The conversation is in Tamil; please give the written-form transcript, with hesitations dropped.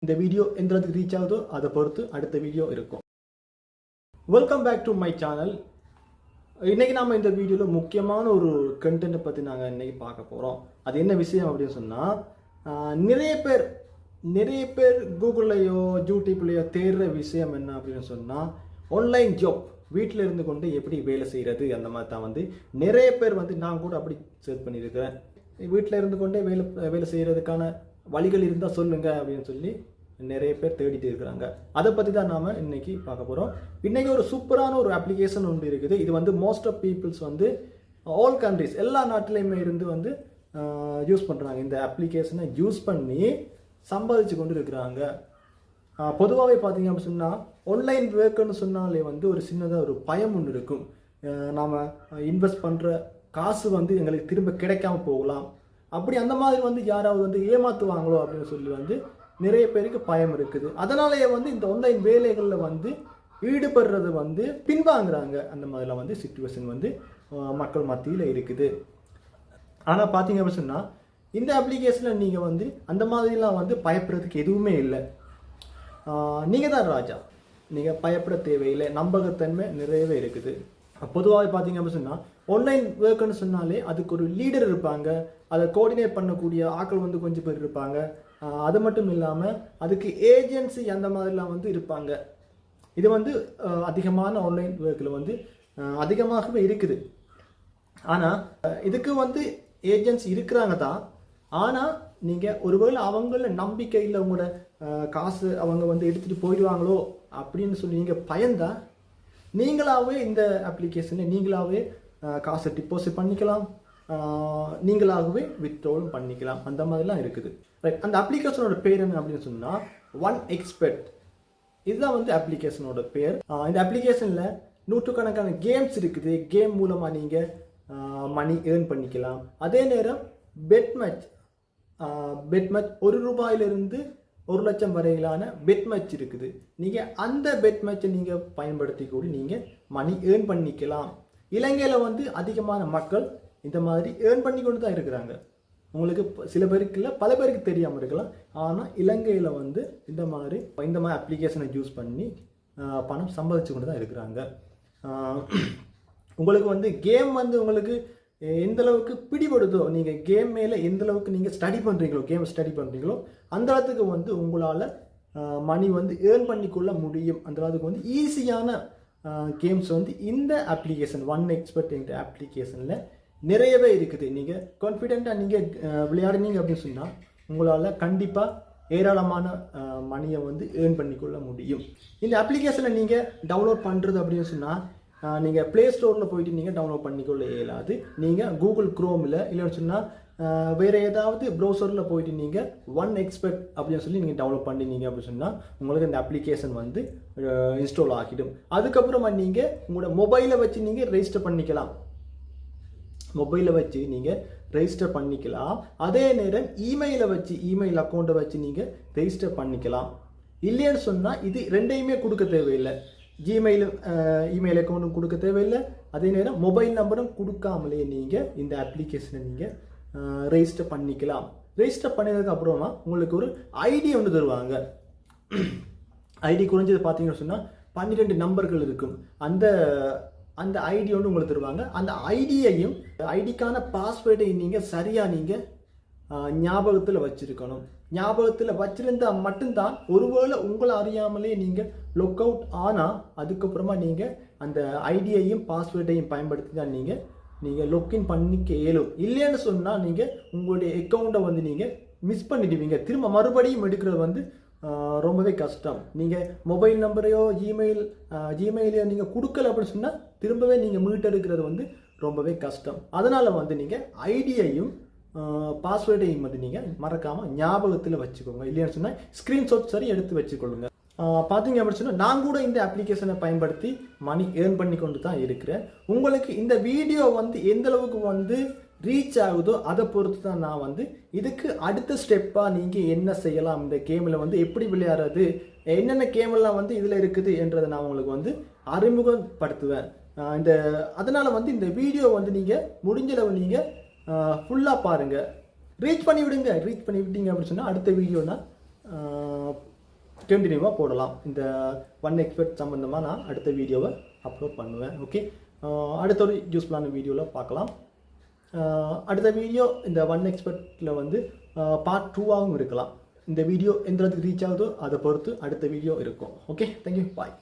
இந்த வீடியோ எந்த அளவுக்கு ரீச் ஆகுதோ அதை பொறுத்து அடுத்த வீடியோ இருக்கும். Welcome back to my channel. இன்றைக்கி நாம் இந்த வீடியோவில் முக்கியமான ஒரு கண்டென்ட்டை பற்றி நாங்கள் இன்றைக்கி பார்க்க போகிறோம். அது என்ன விஷயம் அப்படின்னு சொன்னால், நிறைய பேர் கூகுள்லையோ யூடியூப்லேயோ தேடுற விஷயம் என்ன அப்படின்னு சொன்னால், ஆன்லைன் ஜாப் வீட்டில் இருந்து கொண்டு எப்படி வேலை செய்கிறது. அந்த மாதிரி தான் நிறைய பேர் நான் கூட அப்படி சர்ச் பண்ணியிருக்கிறேன். வீட்டில் இருந்து கொண்டே வேலை செய்கிறதுக்கான வழிகள் இருந்தால் சொல்லுங்கள் அப்படின்னு சொல்லி நிறைய பேர் தேடிட்டு இருக்கிறாங்க. அதை பற்றி தான் நாம் இன்றைக்கி பார்க்க போகிறோம். இன்றைக்கி ஒரு சூப்பரான ஒரு அப்ளிகேஷன் ஒன்று இருக்குது. இது most of peoples all countries எல்லா நாட்டிலையுமே இருந்து யூஸ் பண்ணுறாங்க. இந்த அப்ளிகேஷனை யூஸ் பண்ணி சம்பாதிச்சு கொண்டு இருக்கிறாங்க. பொதுவாகவே பார்த்தீங்க அப்படின்னு சொன்னால், ஆன்லைன் ஒர்க்குன்னு சொன்னாலே ஒரு சின்னதாக ஒரு பயம் ஒன்று இருக்கும். நாம் இன்வெஸ்ட் பண்ணுற காசு எங்களுக்கு திரும்ப கிடைக்காம போகலாம், அப்படி அந்த மாதிரி யாராவது ஏமாற்றுவாங்களோ அப்படின்னு சொல்லி நிறைய பேருக்கு பயம் இருக்குது. அதனாலேயே இந்த ஆன்லைன் வேலைகளில் ஈடுபடுறது பின்வாங்குறாங்க. அந்த மாதிரிலாம் சிச்சுவேஷன் மக்கள் மத்தியில் இருக்குது. ஆனால் பார்த்தீங்க அப்படின்னு சொன்னால், இந்த அப்ளிகேஷனில் நீங்கள் அந்த மாதிரிலாம் பயப்படுறதுக்கு எதுவுமே இல்லை. நீங்கள் தான் ராஜா, நீங்கள் பயப்பட தேவையில்லை. நம்பகத்தன்மை நிறையவே இருக்குது. பொதுவாக பார்த்தீங்க அப்படின்னு சொன்னால், ஆன்லைன் ஒர்க்குன்னு சொன்னாலே அதுக்கு ஒரு லீடர் இருப்பாங்க, அதை கோஆர்டினேட் பண்ணக்கூடிய ஆட்கள் கொஞ்சம் பேர் இருப்பாங்க. அது மட்டும் இல்லாமல் அதுக்கு ஏஜென்சி அந்த மாதிரிலாம் இருப்பாங்க. இது அதிகமான ஆன்லைன் ஒர்க்கில் அதிகமாகவே இருக்குது. ஆனால் இதுக்கு ஏஜென்சி இருக்கிறாங்க தான். ஆனால் நீங்கள் ஒருவேளை அவங்கள நம்பிக்கை இல்லை, உங்களோட காசு அவங்க எடுத்துகிட்டு போயிடுவாங்களோ அப்படின்னு சொல்லி நீங்கள் பயந்தா, நீங்களாகவே இந்த அப்ளிகேஷனில் நீங்களாகவே காசை டிபாசிட் பண்ணிக்கலாம், நீங்களாகவே வித்ட்ராவலும் பண்ணிக்கலாம். அந்த மாதிரிலாம் இருக்குது. ரைட். அந்த அப்ளிகேஷனோட பேர் என்ன அப்படின்னு சொன்னால், OneXpert. இதுதான் அப்ளிகேஷனோட பேர். இந்த அப்ளிகேஷனில் நூற்றுக்கணக்கான கேம்ஸ் இருக்குது. கேம் மூலமாக நீங்கள் மணி ஏர்ன் பண்ணிக்கலாம். அதே நேரம் பெட் மேட்ச் ₹1 1 லட்சம் வரையிலான பெட் மேட்ச் இருக்குது. நீங்கள் அந்த பெட் மேட்சை நீங்கள் பயன்படுத்தி கூட நீங்கள் மணி ஏர்ன் பண்ணிக்கலாம். இலங்கையில் அதிகமான மக்கள் இந்த மாதிரி ஏர்ன் பண்ணி கொண்டு தான் இருக்கிறாங்க. உங்களுக்கு சில பேருக்கு இல்லை, பல பேருக்கு தெரியாமல் இருக்கலாம். ஆனால் இலங்கையில் இந்த மாதிரி அப்ளிகேஷனை யூஸ் பண்ணி பணம் சம்பாதிச்சு கொண்டு தான் இருக்கிறாங்க. உங்களுக்கு கேம் உங்களுக்கு எந்த அளவுக்கு பிடிபடுதோ, நீங்கள் கேம் மேலே எந்த அளவுக்கு நீங்கள் கேம் ஸ்டடி பண்ணுறீங்களோ அந்த அளவுக்கு உங்களால் மணி ஏர்ன் பண்ணிக்கொள்ள முடியும். அந்த அளவுக்கு ஈஸியான கேம்ஸ் இந்த அப்ளிகேஷன் OneXpert என்ற அப்ளிகேஷனில் நிறையவே இருக்குது. நீங்கள் கான்ஃபிடென்ட்டாக நீங்கள் விளையாடுனீங்க அப்படின்னு சொன்னால், உங்களால் கண்டிப்பாக ஏராளமான மணியை ஏர்ன் பண்ணிக்கொள்ள முடியும். இந்த அப்ளிகேஷனை நீங்கள் டவுன்லோட் பண்ணுறது அப்படின்னு சொன்னால், நீங்கள் ப்ளே ஸ்டோரில் போயிட்டு நீங்கள் டவுன்லோட் பண்ணிக்கொள்ள இயலாது. நீங்கள் கூகுள் குரோமில் இல்லைன்னு சொன்னால் வேறு ஏதாவது ப்ரௌசரில் போயிட்டு நீங்கள் OneXpert அப்படின்னு சொல்லி நீங்கள் டவுன்லோட் பண்ணினீங்க அப்படின்னு சொன்னால், உங்களுக்கு இந்த அப்ளிகேஷன் இன்ஸ்டால் ஆகிடும். அதுக்கப்புறமா நீங்கள் உங்களோட மொபைலை வச்சு நீங்கள் ரெஜிஸ்டர் பண்ணிக்கலாம். அதே நேரம் இமெயில் அக்கௌண்ட்டை வச்சு நீங்கள் ரெஜிஸ்டர் பண்ணிக்கலாம். இல்லைன்னு சொன்னால் இது ரெண்டையுமே கொடுக்க தேவையில்லை. இமெயில் அக்கௌண்ட்டும் கொடுக்க தேவையில்லை. அதே நேரம் மொபைல் நம்பரும் கொடுக்காமலே நீங்கள் இந்த அப்ளிகேஷனை நீங்கள் ரெஜிஸ்டர் பண்ணிக்கலாம். ரெஜிஸ்டர் பண்ணதுக்கு அப்புறமா உங்களுக்கு ஒரு ஐடி ஒன்று தருவாங்க. ஐடி குறைஞ்சது பார்த்தீங்கன்னு சொன்னால் 12 நம்பர்கள் இருக்கும். அந்த ஐடி ஒன்று உங்களுக்கு தருவாங்க. அந்த ஐடிக்கான பாஸ்வேர்டையும் நீங்கள் சரியாக நீங்கள் ஞாபகத்தில் வச்சுருக்கணும். ஞாபகத்தில் வச்சுருந்தால் மட்டும்தான், ஒருவேளை உங்களை அறியாமலே நீங்கள் லாக் அவுட் ஆனால் அதுக்கப்புறமா நீங்கள் அந்த ஐடியையும் பாஸ்வேர்டையும் பயன்படுத்தி தான் நீங்கள் லாக்இன் பண்ணிக்க இயலும். இல்லைன்னு சொன்னால் நீங்கள் உங்களுடைய அக்கௌண்ட்டை நீங்கள் மிஸ் பண்ணிடுவீங்க. திரும்ப மறுபடியும் எடுக்கிறது ரொம்பவே கஷ்டம். நீங்கள் மொபைல் நம்பரையோ ஜிமெயிலையோ நீங்கள் கொடுக்கல அப்படின்னு சொன்னால் திரும்பவே நீங்கள் மீட்டெடுக்கிறது ரொம்பவே கஷ்டம். அதனால் நீங்கள் ஐடியையும் பாஸ்வேர்டையும் நீங்கள் மறக்காமல் ஞாபகத்தில் வச்சுக்கோங்க. இல்லைன்னு சொன்னால் ஸ்க்ரீன்ஷாட் சரி எடுத்து வச்சுக்கொள்ளுங்க. பார்த்தீங்க அப்படின்னு சொன்னால், நான் கூட இந்த அப்ளிகேஷனை பயன்படுத்தி மணி ஏர்ன் பண்ணி கொண்டு தான் இருக்கிறேன். உங்களுக்கு இந்த வீடியோ எந்த அளவுக்கு ரீச் ஆகுதோ அதை பொறுத்து தான் நான் இதுக்கு அடுத்த ஸ்டெப்பாக நீங்கள் என்ன செய்யலாம், இந்த கேமில் எப்படி விளையாடுறது, என்னென்ன கேமெல்லாம் இதில் இருக்குது என்றதை நான் உங்களுக்கு அறிமுகப்படுத்துவேன். அதனால் இந்த வீடியோ நீங்கள் முடிஞ்சளவு நீங்கள் ஃபுல்லாக பாருங்கள். ரீச் பண்ணி விட்டீங்க அப்படின்னு சொன்னால் அடுத்த வீடியோனா கண்டினியூவாக போடலாம். இந்த ஒன் எக்ஸ்பர்ட் சம்மந்தமாக நான் அடுத்த வீடியோவை அப்லோட் பண்ணுவேன். ஓகே, அடுத்த ஒரு யூஸ்ஃபுல்லான வீடியோவில் பார்க்கலாம். அடுத்த வீடியோ இந்த ஒன் எக்ஸ்பர்ட்டில் வந்து பார்ட் 2ஆகவும் இருக்கலாம். இந்த வீடியோ எந்த அளவுக்கு ரீச் ஆகுதோ அதை பொறுத்து அடுத்த வீடியோ இருக்கும். ஓகே, தேங்க்யூ, பாய்.